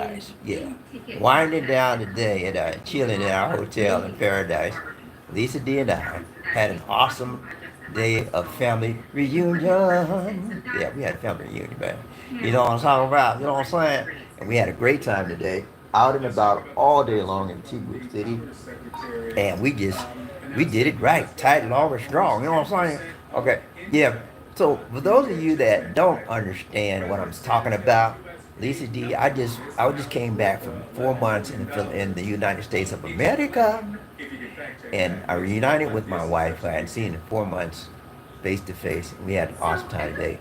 paradise. Yeah. Winding down today at chilling in our hotel in paradise. Lisa D and I had an awesome day of family reunion. Yeah, we had a family reunion, man. You know what I'm talking about? You know what I'm saying? And we had a great time today, out and about all day long in Cebu City, and we did it right, tight, long, and strong. You know what I'm saying? Okay, yeah. So for those of you that don't understand what I'm talking about, Lisa D, I just came back from 4 months in the United States of America, and I reunited with my wife. I hadn't seen in 4 months, face to face. We had an awesome time today.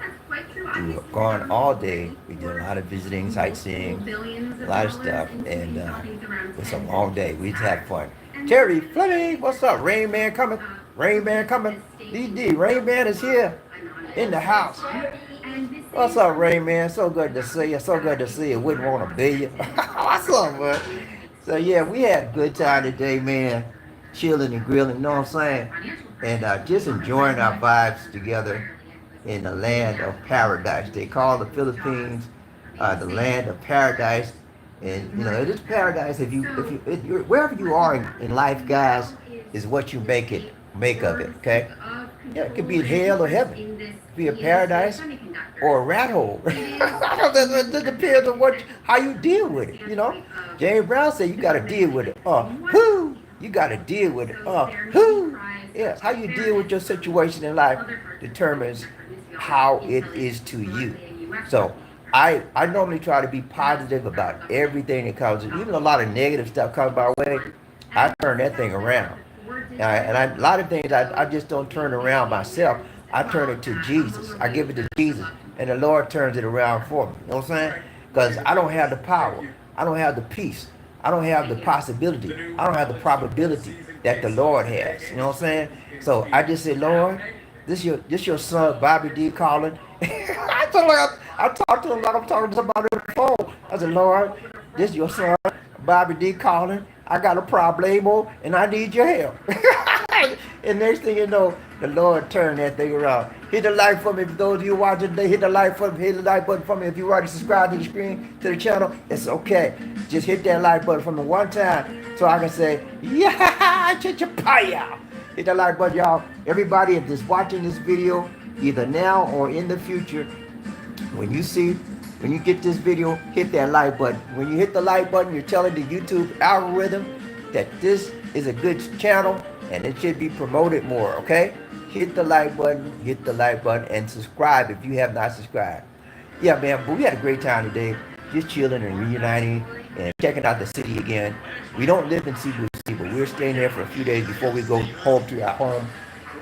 We were gone all day. We did a lot of visiting, sightseeing, a lot of stuff, and it was a long day. We just had fun. Terry Fleming, what's up? Rain Man coming. Rain Man coming. DD, Rain Man is here in the house. What's up, Rain Man? So good to see you. So good to see you. Wouldn't want to be you. What's up, man? So yeah, we had a good time today, man. Chilling and grilling, you know what I'm saying? And just enjoying our vibes together in the land of paradise. They call the Philippines the land of paradise, and you know it is paradise wherever you are in life, guys, is what you make of it. Okay, yeah, it could be hell or heaven. It could be a paradise or a rat hole. It depends on how you deal with it. You know, James Brown said you got to deal with it. Whoo, you got to deal with it. Whoo. Yes, how you deal with your situation in life determines how it is to you. So I normally try to be positive about everything that comes, even a lot of negative stuff comes our way. I turn that thing around. A lot of things I just don't turn around myself. I turn it to Jesus. I give it to Jesus, and the Lord turns it around for me. You know what I'm saying? Because I don't have the power. I don't have the peace. I don't have the possibility. I don't have the probability that the Lord has. You know what I'm saying? So I just say, Lord, this your son BobbieD calling. I talked to him like I'm talking to somebody on the phone. I said, Lord, this your son BobbieD calling. I got a problemo and I need your help. And next thing you know, the Lord turned that thing around. Hit the like for me. For those of you watching today, hit the like for me. Hit the like button for me. If you already subscribed to the screen, to the channel, it's okay. Just hit that like button for me one time so I can say, yeah, chichapaya. Hit that like button, y'all. Everybody that's watching this video, either now or in the future, when you get this video, hit that like button. When you hit the like button, you're telling the YouTube algorithm that this is a good channel and it should be promoted more, okay? Hit the like button, and subscribe if you have not subscribed. Yeah, man, but we had a great time today, just chilling and reuniting and checking out the city again. We don't live in Cebu City, but we're staying there for a few days before we go home to our home.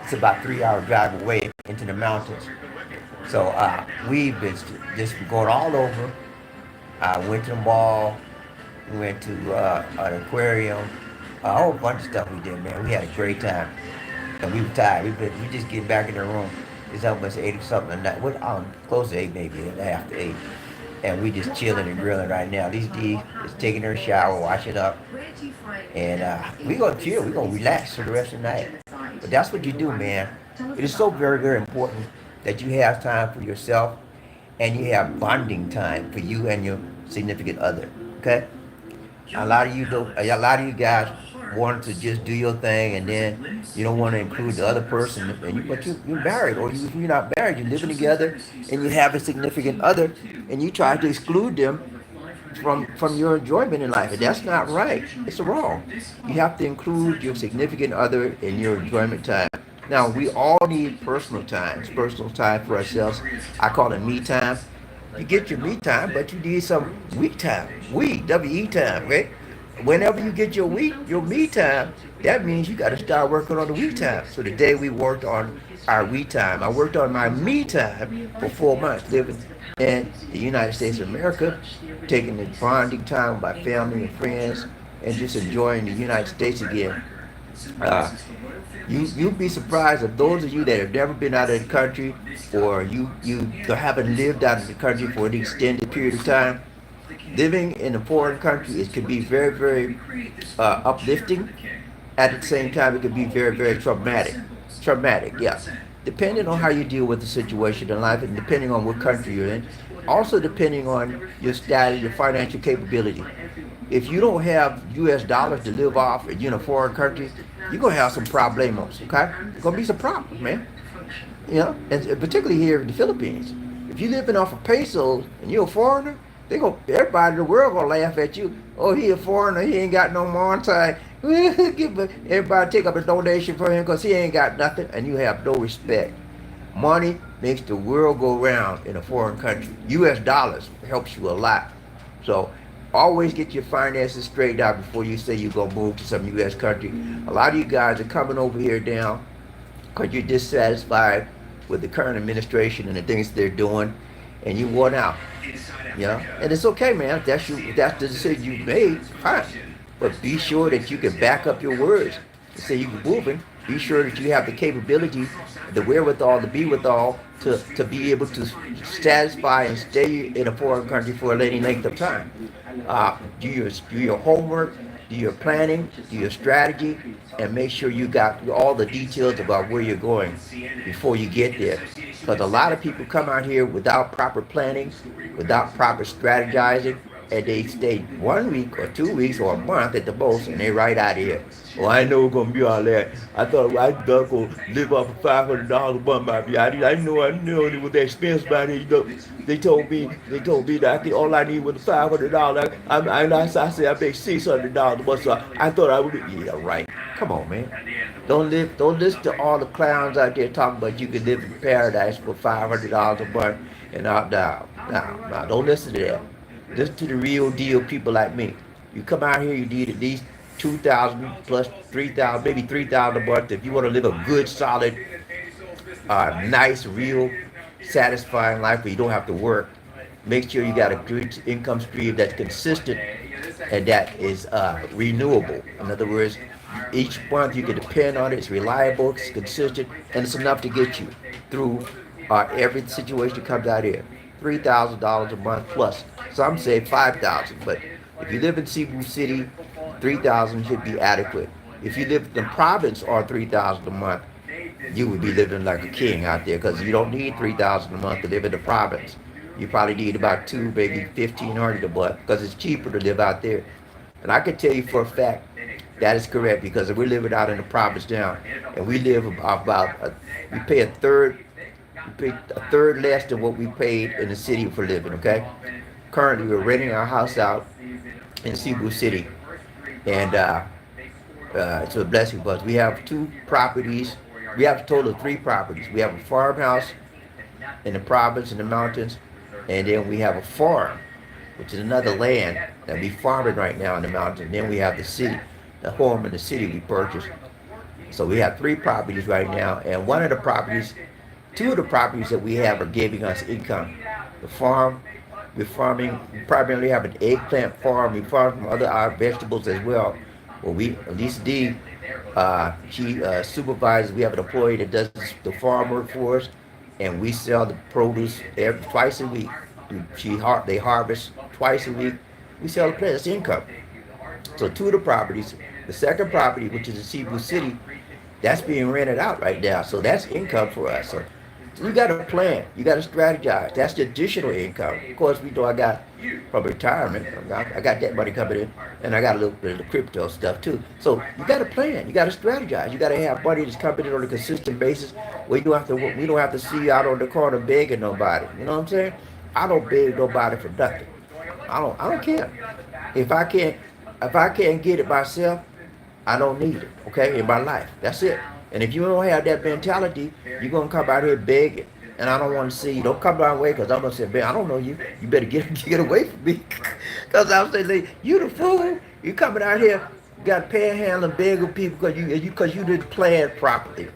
It's about 3 hour drive away into the mountains. So we've been just going all over. I went to the mall, we went to an aquarium, a whole bunch of stuff we did, man. We had a great time. And we were tired. We just getting back in the room. It's almost 8 or something at night. Close to 8 maybe, after 8. And we just chilling and grilling right now. These D is taking her shower, washing up. And we gonna chill, we gonna relax for the rest of the night. But that's what you do, man. It is so very, very important that you have time for yourself and you have bonding time for you and your significant other. Okay? A lot of you guys want to just do your thing and then you don't want to include the other person. But you're married, or you're not married. You're living together and you have a significant other, and you try to exclude them from your enjoyment in life. And that's not right. It's wrong. You have to include your significant other in your enjoyment time. Now, we all need personal time for ourselves. I call it me time. You get your me time, but you need some we time. W-E time, right? Whenever you get your me time, that means you got to start working on the we time. So today we worked on our we time. I worked on my me time for 4 months living in the United States of America, taking the bonding time with my family and friends, and just enjoying the United States again. You'd be surprised if those of you that have never been out of the country, or you haven't lived out of the country for an extended period of time. Living in a foreign country, it can be very, very uplifting. At the same time, it can be very, very traumatic. Yeah. Depending on how you deal with the situation in life, and depending on what country you're in, Also depending on your status, your financial capability. If you don't have U.S. dollars to live off and you're in a foreign country, you're gonna have some problemos. Okay, there's gonna be some problems, man. You know, and particularly here in the Philippines. If you're living off of pesos and you're a foreigner, everybody in the world gonna laugh at you. Oh, he a foreigner, he ain't got no money. Everybody take up a donation for him because he ain't got nothing, and you have no respect. Money makes the world go round in a foreign country. U.S. dollars helps you a lot. So always get your finances straightened out before you say you're gonna move to some U.S. country. A lot of you guys are coming over here now because you're dissatisfied with the current administration and the things they're doing, and you worn out. You know, and it's okay, man. If that's the decision you made, fine. But be sure that you can back up your words. To say you're moving, be sure that you have the capability, the wherewithal, the be withal to be able to satisfy and stay in a foreign country for any length of time. Do your homework, do your planning, do your strategy, and make sure you got all the details about where you're going before you get there. Because a lot of people come out here without proper planning, without proper strategizing, and they stay 1 week or 2 weeks or a month at the most, and they right out of here. Well, I know it's gonna be all that. I thought I was gonna live off of $500 a month. I knew it was expensive out here. You know, they told me that all I need was $500. I said I make $600 a month. So I thought I would. Yeah, right. Come on, man. Don't listen to all the clowns out there talking about you can live in paradise for $500 a month and out down. No, don't listen to that. Listen to the real deal people like me. You come out here, you need at least 2,000 plus 3,000, maybe 3,000 a month if you want to live a good, solid, nice, real, satisfying life where you don't have to work. Make sure you got a good income stream that's consistent and that is renewable. In other words, each month you can depend on it. It's reliable, it's consistent, and it's enough to get you through every situation that comes out here. $3,000 a month plus. Some say 5,000, but if you live in Cebu City, 3,000 should be adequate. If you live in the province on 3,000 a month, you would be living like a king out there because you don't need 3,000 a month to live in the province. You probably need about two, maybe 1,500 a month because it's cheaper to live out there. And I can tell you for a fact that is correct because we're living out in the province now, and we live we pay a third less than what we paid in the city for living, okay? Currently, we're renting our house out in Cebu City, and it's a blessing for us. We have 2 properties. We have a total of 3 properties. We have a farmhouse in the province, in the mountains, and then we have a farm, which is another land that we farming right now in the mountains. And then we have the city, the home in the city we purchased. So we have 3 properties right now, and 2 of the properties that we have are giving us income. The farm, we primarily have an eggplant farm. We farm from other vegetables as well. Well, Lisa D, she supervises. We have an employee that does the farm work for us, and we sell the produce twice a week. They harvest twice a week. We sell the plant. That's income. So 2 of the properties. The second property, which is in Cebu City, that's being rented out right now. So that's income for us. So you got to plan. You got to strategize. That's the additional income. Of course, we know I got from retirement. I got that money coming in, and I got a little bit of the crypto stuff too. So you got to plan. You got to strategize. You got to have money that's coming in on a consistent basis. We don't have to see you out on the corner begging nobody. You know what I'm saying? I don't beg nobody for nothing. I don't care. If I can't get it myself, I don't need it. Okay, in my life. That's it. And if you don't have that mentality, you're going to come out here begging. And I don't want to see you. Don't come my way because I'm going to say, man, I don't know you. You better get away from me. Because I'm saying, you the fool. You coming out here, you got panhandling, begging people because you didn't plan properly.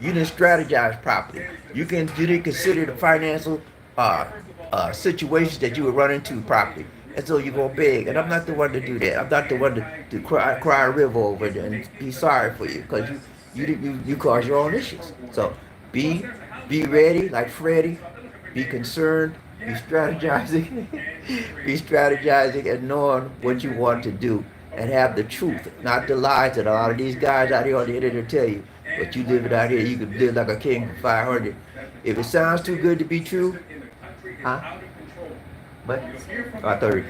You didn't strategize properly. You didn't consider the financial situations that you would run into properly. And so you're going to beg. And I'm not the one to do that. I'm not the one to cry a river over it and be sorry for you because you cause your own issues. So be ready, like Freddie. Be concerned. Be strategizing. Be strategizing and knowing what you want to do and have the truth, not the lies that a lot of these guys out here on the internet tell you. But you live it out here, you can live like a king for 500. If it sounds too good to be true, But I thought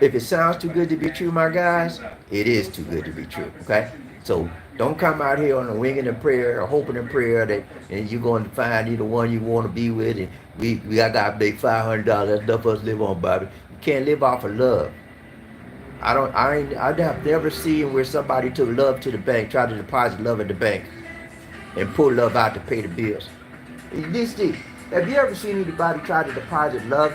if it sounds too good to be true, my guys, it is too good to be true. Okay, so don't come out here on a winging and prayer or hoping and prayer that and you're going to find either one you want to be with, and we I got to make $500. That's enough for us to live on, Bobby. You can't live off of love. I have never seen where somebody took love to the bank, tried to deposit love at the bank, and pull love out to pay the bills. Have you ever seen anybody try to deposit love,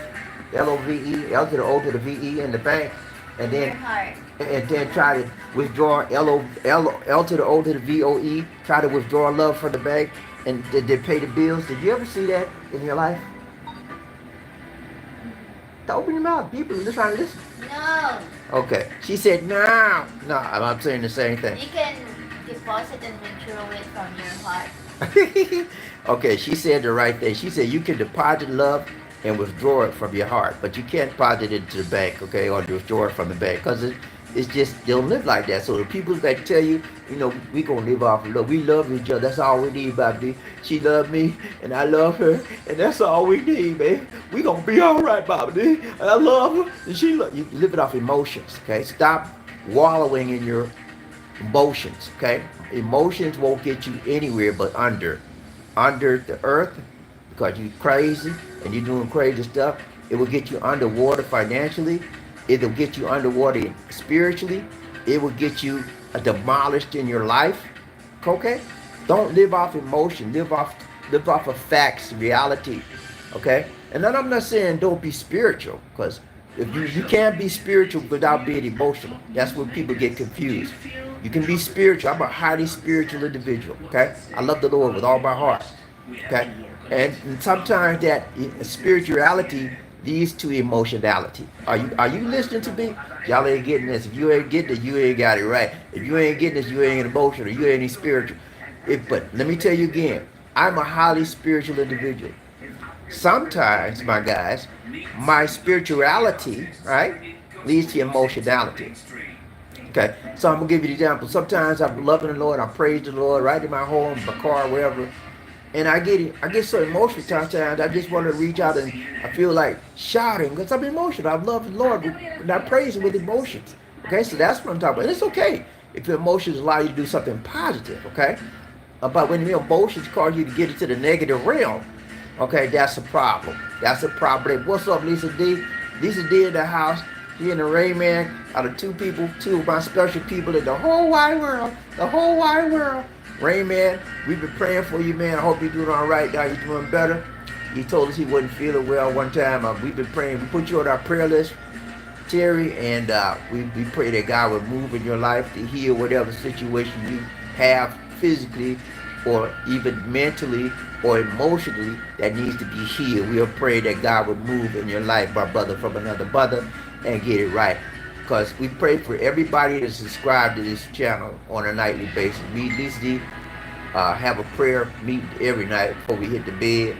L-O-V-E, L to the O to the V-E in the bank, and then try to withdraw L to the O to the V-O-E, try to withdraw love from the bank, and they pay the bills? Did you ever see that in your life? Open your mouth. People are just trying to listen. No. Okay. She said, no. No, I'm saying the same thing. You can deposit and withdraw it from your heart. Okay, she said the right thing. She said you can deposit love and withdraw it from your heart, but you can't deposit it to the bank, okay, or withdraw it from the bank, because it's just, they don't live like that. So the people that tell you, we gonna live off of love. We love each other. That's all we need, Bobby. She loved me, and I love her, and that's all we need, man. We gonna be all right, Bobby. I love her, and she love you. Live it off emotions, okay? Stop wallowing in your emotions, okay? Emotions won't get you anywhere but under the earth, because you're crazy and you're doing crazy stuff. It will get you underwater financially. It'll get you underwater spiritually. It will get you demolished in your life. Okay? Don't live off emotion. Live off of facts, reality. Okay? And then I'm not saying don't be spiritual, because if you can't be spiritual without being emotional. That's where people get confused. You can be spiritual. I'm a highly spiritual individual. Okay? I love the Lord with all my heart. Okay? And sometimes that spirituality leads to emotionality. Are you listening to me? Y'all ain't getting this. If you ain't getting it, you ain't got it right. If you ain't getting this, you ain't emotional. You ain't spiritual. But let me tell you again, I'm a highly spiritual individual. Sometimes, my guys, my spirituality, right, leads to emotionality. Okay, so I'm gonna give you an example. Sometimes I'm loving the Lord, I praise the Lord right in my home, my car, wherever, and I get so emotional sometimes. I just want to reach out and I feel like shouting because I'm emotional. I love the Lord and I praise Him with emotions. Okay, so that's what I'm talking about. And it's okay if your emotions allow you to do something positive. Okay, but when your emotions cause you to get into the negative realm, okay, that's a problem. That's a problem. What's up, Lisa D? Lisa D in the house. She and the Rain Man out of two of my special people in the whole wide world. The whole wide world. Rain Man, we've been praying for you, man. I hope you're doing all right now. You're doing better. He told us he wasn't feeling well one time. We've been praying. We put you on our prayer list, Terry, and we pray that God would move in your life to heal whatever situation you have physically or even mentally or emotionally that needs to be healed. We'll pray that God would move in your life, my brother from another brother, and get it right. Because we pray for everybody that's subscribed to this channel on a nightly basis. We at least have a prayer meeting every night before we hit the bed.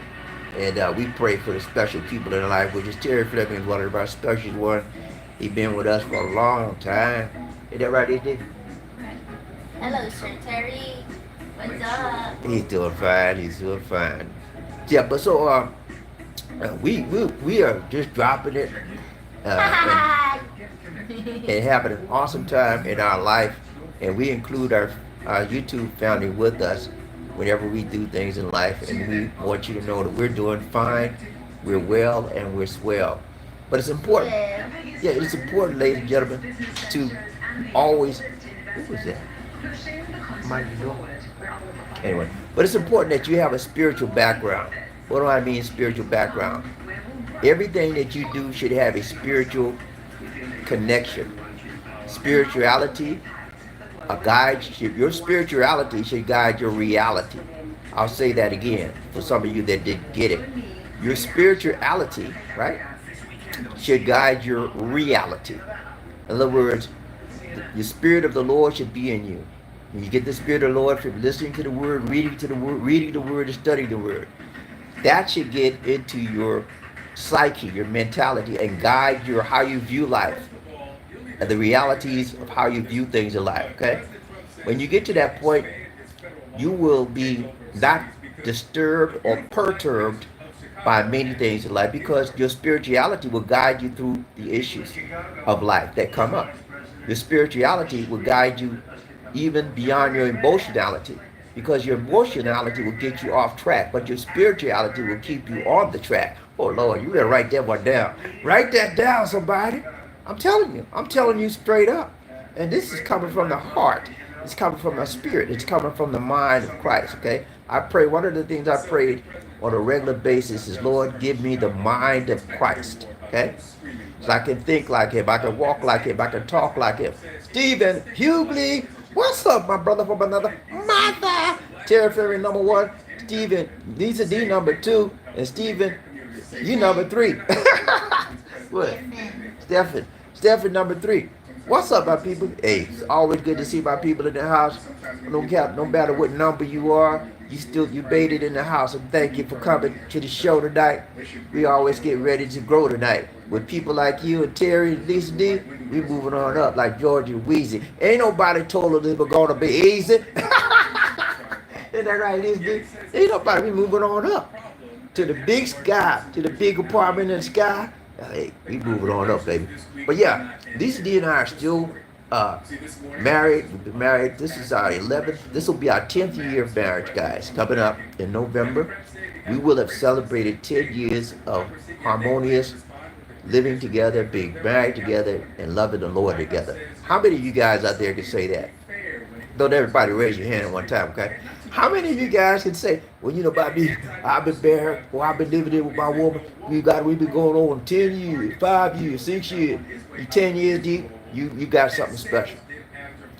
And we pray for the special people in our life, which is Terry Fleming is one of our special ones. He's been with us for a long time. Is that right, Izzy? Hello, Sir Terry. What's up? He's doing fine. He's doing fine. Yeah, but so we are just dropping it. And having an awesome time in our life, and we include our YouTube family with us whenever we do things in life, and we want you to know that we're doing fine, we're well, and we're swell. But it's important, it's important, ladies and gentlemen, to always, who was that? Anyway, but it's important that you have a spiritual background. What do I mean spiritual background? Everything that you do should have a spiritual connection. Spirituality, your spirituality should guide your reality. I'll say that again for some of you that didn't get it. Your spirituality, right, should guide your reality. In other words, the Spirit of the Lord should be in you. When you get the Spirit of the Lord from listening to the Word, reading the Word, and studying the Word, that should get into your psyche, your mentality, and guide how you view life and the realities of how you view things in life. Okay, when you get to that point, you will be not disturbed or perturbed by many things in life because your spirituality will guide you through the issues of life that come up. Your spirituality will guide you even beyond your emotionality because your emotionality will get you off track, but your spirituality will keep you on the track. Oh Lord, you better write that one down. Write that down, somebody. I'm telling you straight up. And this is coming from the heart. It's coming from the spirit. It's coming from the mind of Christ, okay? I pray, one of the things I prayed on a regular basis is, Lord, give me the mind of Christ, okay? So I can think like him, I can walk like him, I can talk like him. Stephen Hughley, what's up, my brother from another mother? Terry Ferry number 1, Stephen, Lisa D number 2, and Stephen, you number 3. What? Stephen number 3. What's up, my people? Hey, it's always good to see my people in the house. No matter what number you are, you made it in the house. And thank you for coming to the show tonight. We always get ready to grow tonight. With people like you and Terry and Lisa D, we moving on up like George and Wheezy. Ain't nobody told us it was gonna be easy. Isn't that right, Lisa D? Ain't nobody, we moving on up to the big sky, to the big apartment in the sky. Hey, we moving on up, baby. But yeah, Lisa D and I are still married. We've been married. This is our 11th. This will be our 10th year of marriage, guys. Coming up in November, we will have celebrated 10 years of harmonious living together, being married together, and loving the Lord together. How many of you guys out there can say that? Don't everybody raise your hand at one time, okay? How many of you guys can say, well, you know, Bobby, I've been married, or I've been living there with my woman. We've been going on 10 years, 5 years, 6 years. You're 10 years deep, you got something special.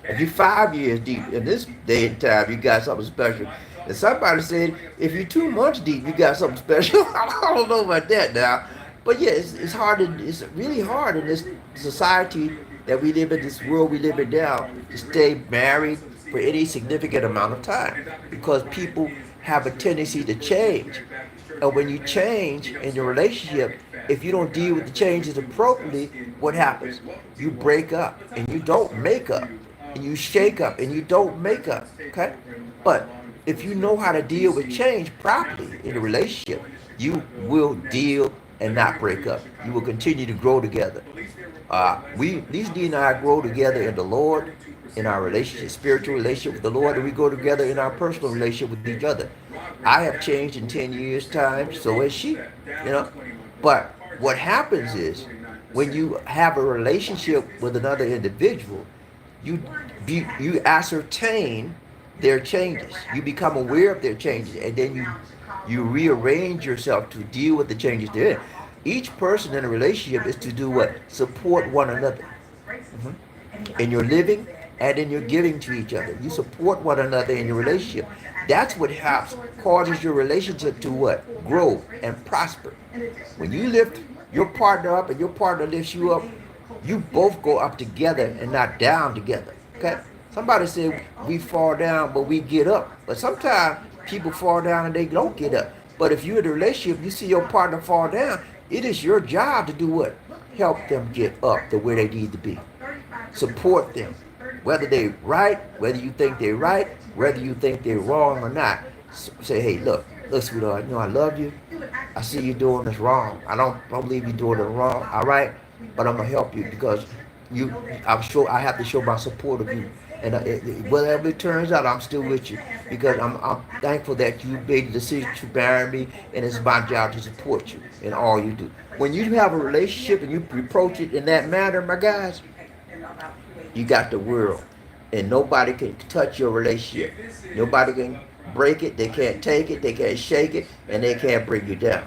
If you're 5 years deep in this day and time, you got something special. And somebody said, if you're 2 months deep, you got something special. I don't know about that now. But yeah, it's hard. It's really hard in this society that we live in, this world we live in now, to stay married for any significant amount of time because people have a tendency to change. And when you change in your relationship, if you don't deal with the changes appropriately, what happens? You break up and you don't make up, and you shake up and you don't make up, okay? But if you know how to deal with change properly in a relationship, you will deal and not break up. You will continue to grow together. These D and I grow together in the Lord, in our relationship, spiritual relationship with the Lord, and we go together in our personal relationship with each other. I have changed in 10 years' time, so has she, you know. But what happens is, when you have a relationship with another individual, you ascertain their changes. You become aware of their changes, and then you rearrange yourself to deal with the changes they're in. Each person in a relationship is to do what? Support one another. In your living and in your giving to each other. You support one another in your relationship. That's what helps, causes your relationship to what? Grow and prosper. When you lift your partner up and your partner lifts you up, you both go up together and not down together. Okay? Somebody said we fall down but we get up. But sometimes people fall down and they don't get up. But if you're in a relationship, you see your partner fall down, it is your job to do what? Help them get up to where they need to be. Support them. Whether they're right, whether you think they're right, whether you think they're wrong or not. Say, hey, look, sweetheart, you know I love you. I see you doing this wrong. I don't believe you're doing it wrong, all right? But I'm going to help you because I'm sure I have to show my support of you. And whatever it turns out, I'm still with you because I'm thankful that you made the decision to marry me, and it's my job to support you in all you do. When you have a relationship and you approach it in that manner, my guys, you got the world, and nobody can touch your relationship. Nobody can break it. They can't take it. They can't shake it, and they can't bring you down.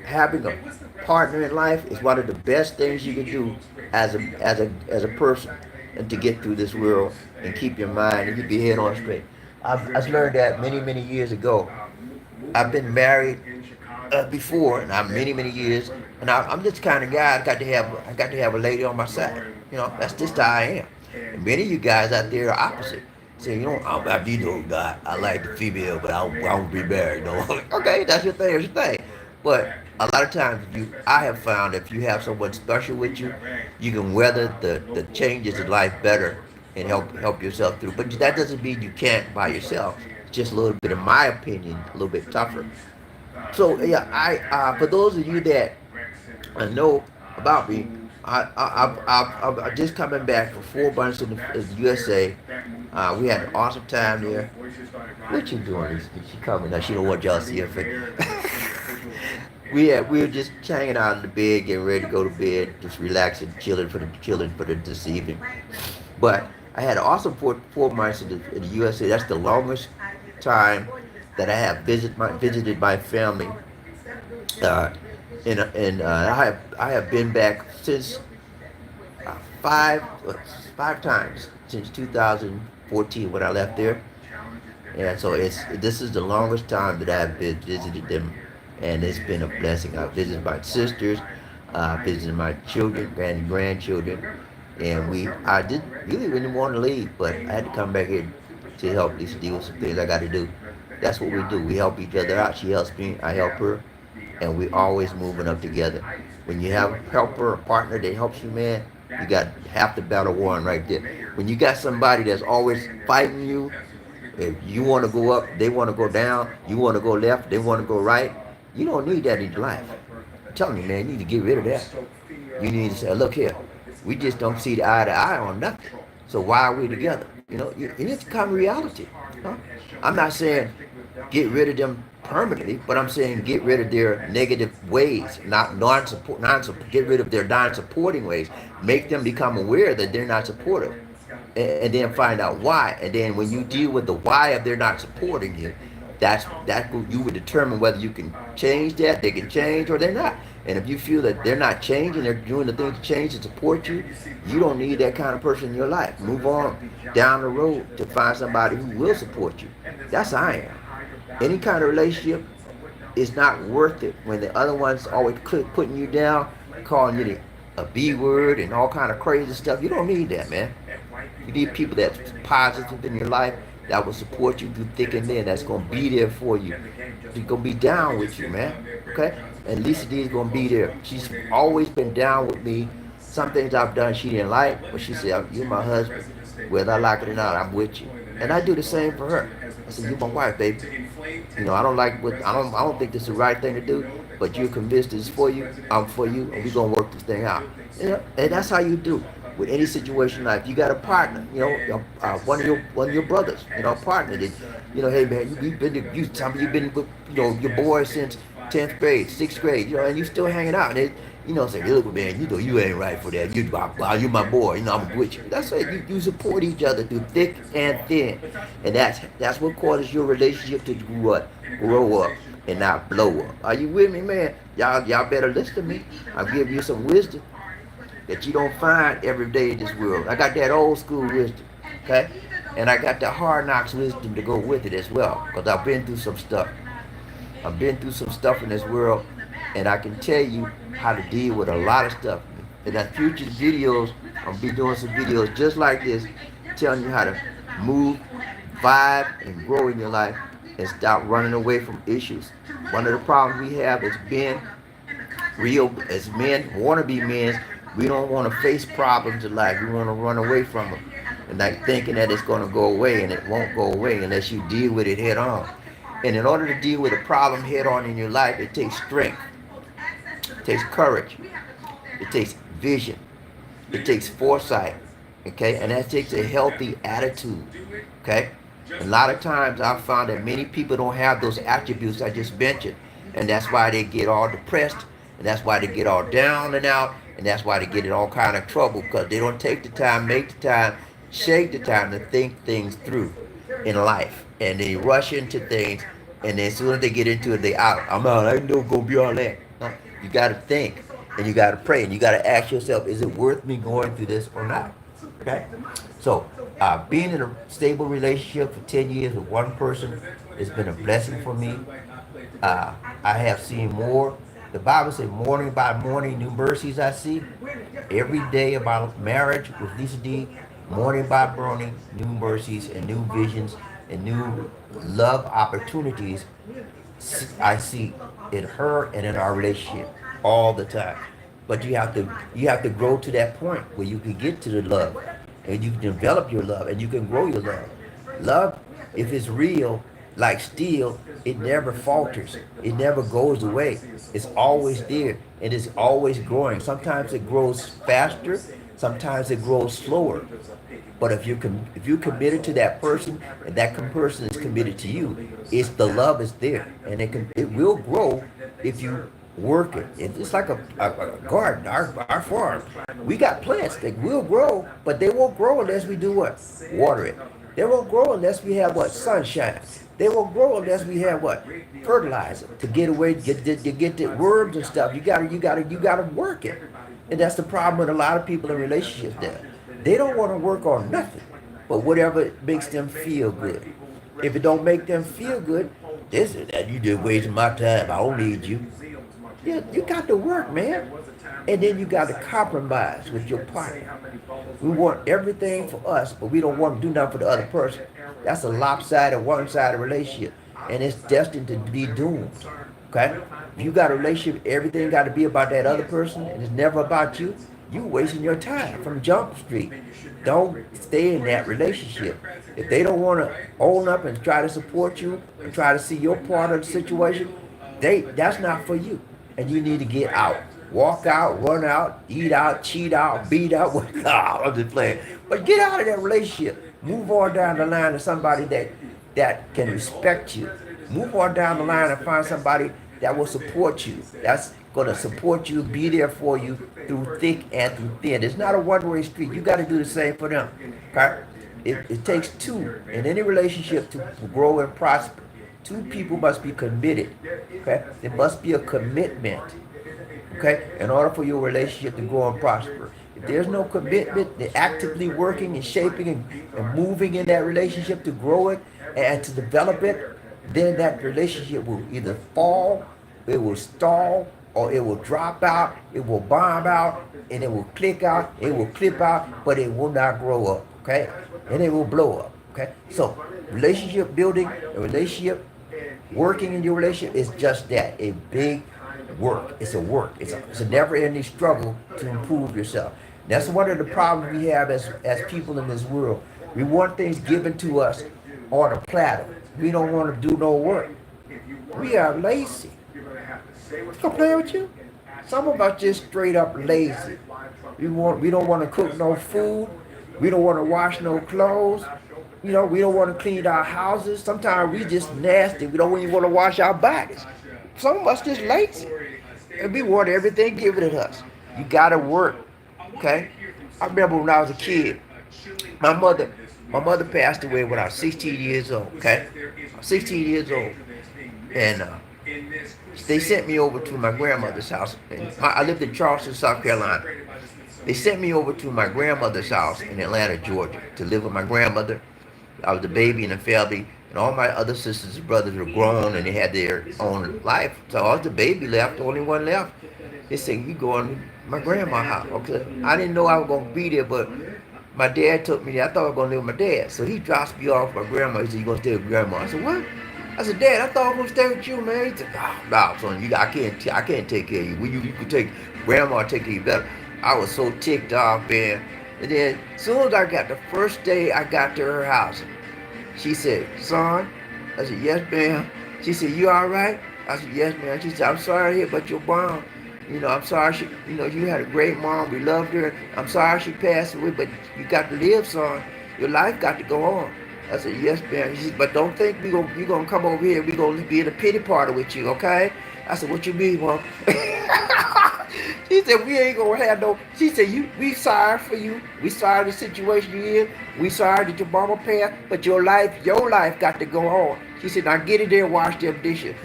Having a partner in life is one of the best things you can do as a person, and to get through this world and keep your mind and keep your head on straight. I've learned that many years ago. I've been married before, and I'm many years, and I'm this kind of guy. I got to have a lady on my side. You know, that's just how I am. And many of you guys out there are opposite. Say, you know, I like the female, but I won't be married. No. Okay, that's your thing. That's your thing. But a lot of times, I have found if you have someone special with you, you can weather the changes in life better and help yourself through. But that doesn't mean you can't by yourself. It's just a little bit, in my opinion, a little bit tougher. So yeah, for those of you that know about me, I just coming back for 4 months in the USA. We had an awesome time there. What you doing? She coming now. She don't want y'all to see her face. We were just hanging out in the bed, getting ready to go to bed, just relaxing, chilling for the this evening. But I had an awesome 4 months in the USA. That's the longest time that I have visited my family. Uh, and I have been back since uh, five uh, 5 times since 2014 when I left there. And so this is the longest time that I've visited them, and it's been a blessing. I visited my sisters, visited my children and grandchildren, and I didn't really want to leave, but I had to come back here to help Lisa deal with some things I got to do. That's what we do. We help each other out. She helps me, I help her, and we always moving up together. When you have a helper, a partner that helps you, man, you got half the battle won right there. When you got somebody that's always fighting you, if you want to go up, they want to go down. You want to go left, they want to go right. You don't need that in your life. I'm telling you, man, you need to get rid of that. You need to say, look here, we just don't see the eye to eye on nothing. So why are we together? It needs to become reality. Huh? I'm not saying get rid of them permanently, but I'm saying get rid of their negative ways, not get rid of their non-supporting ways. Make them become aware that they're not supportive, and then find out why. And then when you deal with the why of they're not supporting you, you would determine whether you can change that, they can change, or they're not. And if you feel that they're not changing, they're doing the things to change and support you, you don't need that kind of person in your life. Move on down the road to find somebody who will support you. That's how I am. Any kind of relationship is not worth it when the other one's always putting you down, calling you a B word and all kind of crazy stuff. You don't need that, man. You need people that's positive in your life, that will support you through thick and thin, that's going to be there for you. She's going to be down with you, man. Okay? And Lisa D is going to be there. She's always been down with me. Some things I've done she didn't like, but she said, you're my husband. Whether I like it or not, I'm with you. And I do the same for her. I said, you're my wife, baby. I don't like I don't think this is the right thing to do, but you're convinced it's for you, I'm for you, and we're going to work this thing out. And that's how you do with any situation in life. You got a partner, one of your brothers, partner that, hey man, you've been with, your boy since 10th grade, 6th grade, and you still hanging out. And say, hey, look, man, you ain't right for that. You my boy, I'm with you. That's it. You support each other through thick and thin, and that's what causes your relationship to grow up and not blow up. Are you with me, man? Y'all better listen to me. I'll give you some wisdom that you don't find every day in this world. I got that old school wisdom, okay? And I got the hard knocks wisdom to go with it as well, because I've been through some stuff. I've been through some stuff in this world, and I can tell you how to deal with a lot of stuff. In that future videos, I'll be doing some videos just like this, telling you how to move, vibe, and grow in your life, and stop running away from issues. One of the problems we have as men, as men, wannabe men, we don't want to face problems in life. We want to run away from them, and like thinking that it's going to go away, and it won't go away unless you deal with it head on. And in order to deal with a problem head on in your life, it takes strength, it takes courage, it takes vision, it takes foresight, okay? And that takes a healthy attitude, okay? A lot of times I've found that many people don't have those attributes I just mentioned, and that's why they get all depressed, and that's why they get all down and out, and that's why they get in all kind of trouble, because they don't take the time, make the time, shake the time to think things through in life. And they rush into things, and then as soon as they get into it, they out. I'm out. I know gonna be all that. No, you got to think, and you got to pray, and you got to ask yourself, is it worth me going through this or not? Okay? So, being in a stable relationship for 10 years with one person has been a blessing for me. I have seen more. The Bible says, morning by morning, new mercies I see. Every day about marriage with Lisa D, morning by morning, new mercies and new visions and new love opportunities I see in her and in our relationship all the time. But you have to grow to that point where you can get to the love, and you can develop your love, and you can grow your love. Love, if it's real, like steel, it never falters. It never goes away. It's always there and it's always growing. Sometimes it grows faster, sometimes it grows slower. But if you're committed to that person and that person is committed to you, it's the love is there and it will grow if you work it. It's like a garden, our farm. We got plants that will grow, but they won't grow unless we do what? Water it. They won't grow unless we have what? Sunshine. They won't grow unless we have what? Fertilizer to get away, get the worms and stuff. You gotta work it. And that's the problem with a lot of people in relationships there. They don't want to work on nothing but whatever makes them feel good. If it don't make them feel good, this is that you just wasting my time. I don't need you. Yeah, you got to work, man. And then you got to compromise with your partner. We want everything for us, but we don't want to do nothing for the other person. That's a lopsided, one-sided relationship, and it's destined to be doomed. Okay? If you got a relationship, everything got to be about that other person, and it's never about you. You wasting your time from Jump Street. Don't stay in that relationship. If they don't want to own up and try to support you and try to see your part of the situation, that's not for you. And you need to get out. Walk out, run out, eat out, cheat out, beat out. I'm just playing. But get out of that relationship. Move on down the line to somebody that can respect you. Move on down the line and find somebody that will support you. That's going to support you, be there for you through thick and through thin. It's not a one-way street. You got to do the same for them. Okay? It takes two in any relationship to grow and prosper. Two people must be committed. Okay? There must be a commitment. Okay? In order for your relationship to grow and prosper. If there's no commitment, they're actively working and shaping and moving in that relationship to grow it and to develop it, then that relationship will either fall, it will stall, or it will drop out, it will bomb out, and it will click out, it will clip out, but it will not grow up, okay? And it will blow up, okay? So, relationship building, a relationship, working in your relationship is just that, a big work. It's a work. It's a never-ending struggle to improve yourself. That's one of the problems we have as people in this world. We want things given to us on a platter. We don't want to do no work. We are lazy. Gonna play with you? Some of us just straight up lazy. We don't want to cook no food. We don't want to wash no clothes. We don't want to clean our houses. Sometimes we just nasty. We don't even want to wash our bodies. Some of us just lazy. And we want everything given to us. You gotta work. Okay? I remember when I was a kid, my mother passed away when I was 16 years old. Okay? 16 years old. And they sent me over to my grandmother's house. I lived in Charleston, South Carolina. They sent me over to my grandmother's house in Atlanta, Georgia, to live with my grandmother. I was the baby in the family, and all my other sisters and brothers were grown, and they had their own life. So I was the baby left, the only one left. They said, "You going to my grandma's house." Okay. I didn't know I was going to be there, but my dad took me there. I thought I was going to live with my dad. So he drops me off with my grandma. He said, "You going to stay with grandma?" I said, "What?" I said, "Dad, I thought I was going to stay with you, man." He said, "No, son, I can't take care of you. You can take grandma, take care of you better." I was so ticked off, man. And then as soon as I got the first day I got to her house, she said, "Son," I said, "Yes, ma'am." She said, "You all right?" I said, "Yes, ma'am." She said, "I'm sorry to hear about your mom. I'm sorry you had a great mom. We loved her. I'm sorry she passed away, but you got to live, son. Your life got to go on." I said, "Yes, ma'am." She said, "But don't think we gonna come over here. We gonna be in a pity party with you, okay?" I said, "What you mean, Mom?" She said, "We ain't gonna have no." She said, "We sorry for you. We sorry the situation you in. We sorry that your mama passed, but your life got to go on." She said, "Now get in there and wash them dishes."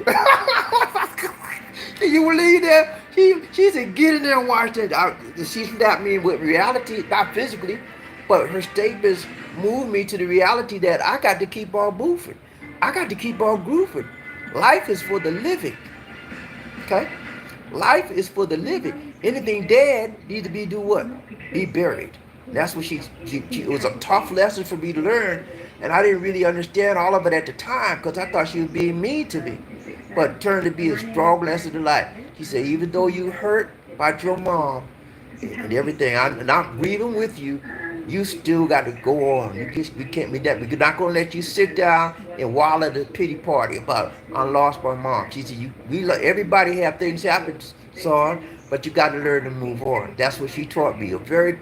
Can you believe that? She said, "Get in there and wash that." She slapped me with reality, not physically, but her statements moved me to the reality that I got to keep on moving. I got to keep on grooving. Life is for the living. Okay? Life is for the living. Anything dead needs to do what? Be buried. That's what it was a tough lesson for me to learn, and I didn't really understand all of it at the time because I thought she was being mean to me. But it turned to be a strong lesson in life. She said, even though you hurt about your mom and everything, I'm grieving with you, You still got to go on. You can't be that. We're not gonna let you sit down and wallow at the pity party about I lost my mom. She said everybody have things happen, son, but you got to learn to move on. That's what she taught me. A very,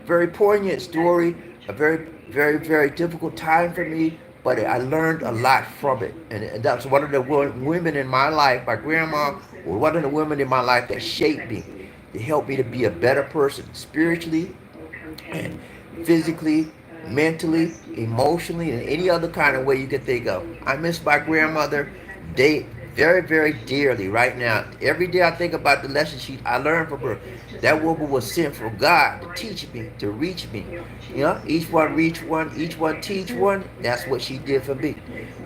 very poignant story. A very difficult time for me, but I learned a lot from it. And that's one of the women in my life. My grandma was one of the women in my life that shaped me, to help me to be a better person spiritually and physically, mentally, emotionally, and any other kind of way you can think of. I miss my grandmother very dearly right now. Every day I think about the lessons I learned from her. That woman was sent from God to teach me, to reach me. You know, each one reach one, each one teach one. That's what she did for me.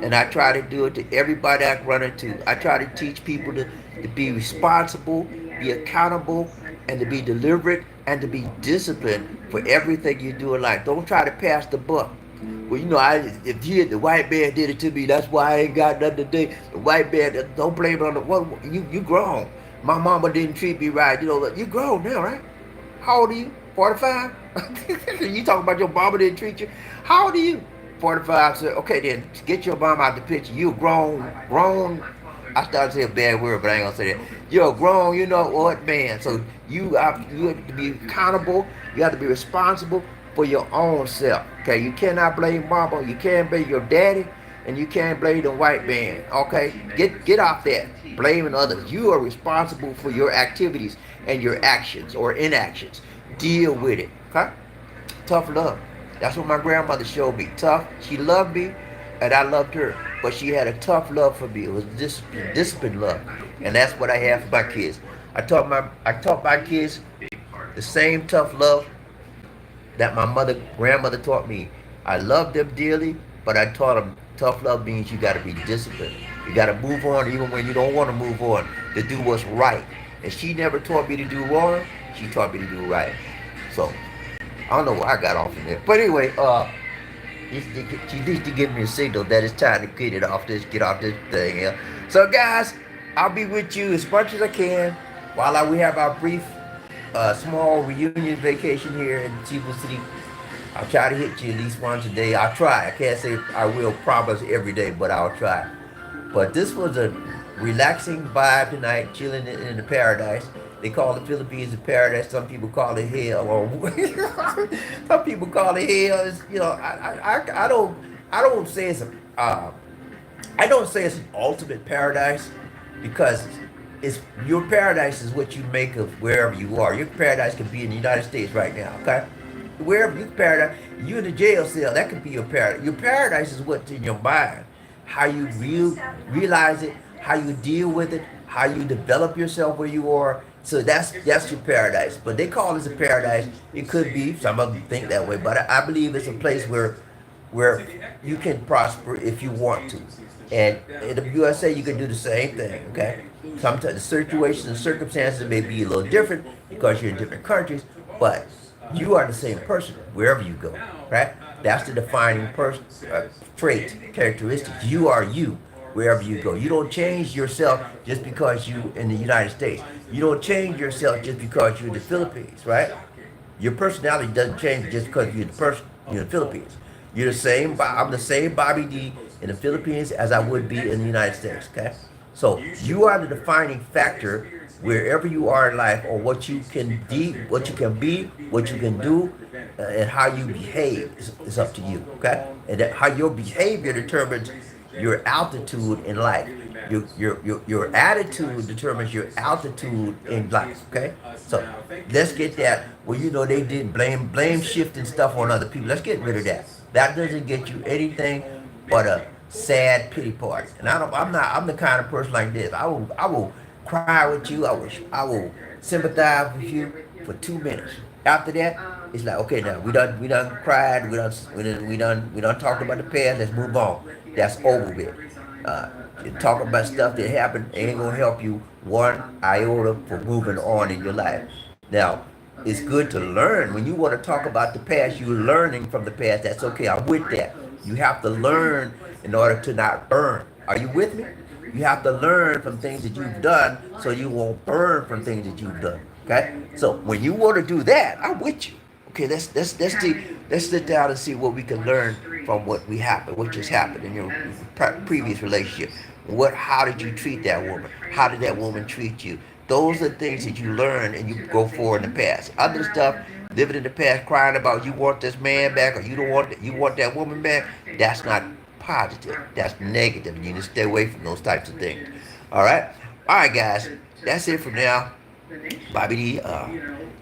And I try to do it to everybody I run into. I try to teach people to be responsible, be accountable, and to be deliberate and to be disciplined for everything you do in life. Don't try to pass the buck. Well, you know, the white man did it to me, that's why I ain't got nothing today. The white man, don't blame it on the well, you grown. My mama didn't treat me right. You know, you grown now, right? How old are you? 45? You talking about your mama didn't treat you? How old are you? 45. So okay, then get your mom out the picture. You grown. I started to say a bad word, but I ain't gonna say that. You're a grown, you know what, man. So you have to be accountable. You have to be responsible for your own self. Okay, you cannot blame mama. You can't blame your daddy, and you can't blame the white man. Okay, get off that blaming others. You are responsible for your activities and your actions or inactions. Deal with it. Okay, tough love. That's what my grandmother showed me. Tough. She loved me, and I loved her. But she had a tough love for me. It was disciplined love, and that's what I have for my kids. I taught my kids the same tough love that my grandmother taught me. I loved them dearly, but I taught them tough love means you got to be disciplined. You got to move on even when you don't want to move on, to do what's right. And she never taught me to do wrong. She taught me to do right. So I don't know why I got off in there. But anyway, she needs to give me a signal that it's time to get off this thing here. So guys, I'll be with you as much as I can while we have our brief small reunion vacation here in Cebu City. I'll try to hit you at least once a day. I'll try. I can't say I will promise every day, but I'll try. But this was a relaxing vibe tonight, chilling in the paradise. They call the Philippines a paradise. Some people call it hell. Or some people call it hell. It's, you know, I don't say it's I don't say it's an ultimate paradise, because it's your paradise is what you make of wherever you are. Your paradise could be in the United States right now, okay? Wherever you paradise, you in the jail cell, that could be your paradise. Your paradise is what's in your mind, how you realize it, how you deal with it, how you develop yourself where you are. So that's your paradise. But they call this a paradise. It could be. Some of them think that way, but I believe it's a place where you can prosper if you want to. And in the USA, you can do the same thing. Okay. Sometimes the situations and circumstances may be a little different because you're in different countries, but you are the same person wherever you go, right? That's the defining trait, characteristics. You are you wherever you go. You don't change yourself just because you in the United States. You don't change yourself just because you're in the Philippines, right? Your personality doesn't change just because you're the person you're in the Philippines. You're the same. I'm the same BobbieD in the Philippines as I would be in the United States. Okay, so you are the defining factor wherever you are in life, or what you can be, what you can do, and how you behave is up to you. Okay, and how your behavior determines your altitude in life. Your attitude determines your altitude in life. Okay, so let's get that. Well, you know they did blame shifting stuff on other people. Let's get rid of that. That doesn't get you anything but a sad pity party. And I'm the kind of person like this. I will cry with you. I will sympathize with you for 2 minutes. After that, it's like, okay, now we done cried. We done talked about the past. Let's move on. That's over with. Talking about stuff that happened ain't gonna help you one iota for moving on in your life. Now, it's good to learn. When you want to talk about the past, you're learning from the past. That's okay. I'm with that. You have to learn in order to not burn. Are you with me? You have to learn from things that you've done so you won't burn from things that you've done. Okay? So when you want to do that, I'm with you. Okay, let's sit down and see what we can learn from what just happened in your previous relationship. How did you treat that woman? How did that woman treat you? Those are things that you learn and you go forward in the past. Other stuff, living in the past, crying about you want this man back or you want that woman back. That's not positive. That's negative. You need to stay away from those types of things. All right, guys. That's it for now. BobbieD,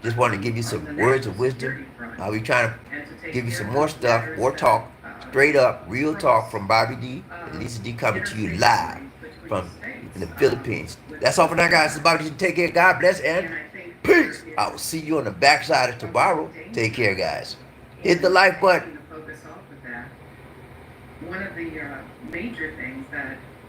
just wanted to give you some words of wisdom. I'll be trying to give you some more stuff, more talk, straight up, real talk from BobbieD and Lisa D coming to you live from the Philippines. That's all for now, guys. It's BobbieD. Take care. God bless and peace. I will see you on the backside of tomorrow. Take care, guys. Hit the like button. One of the major things that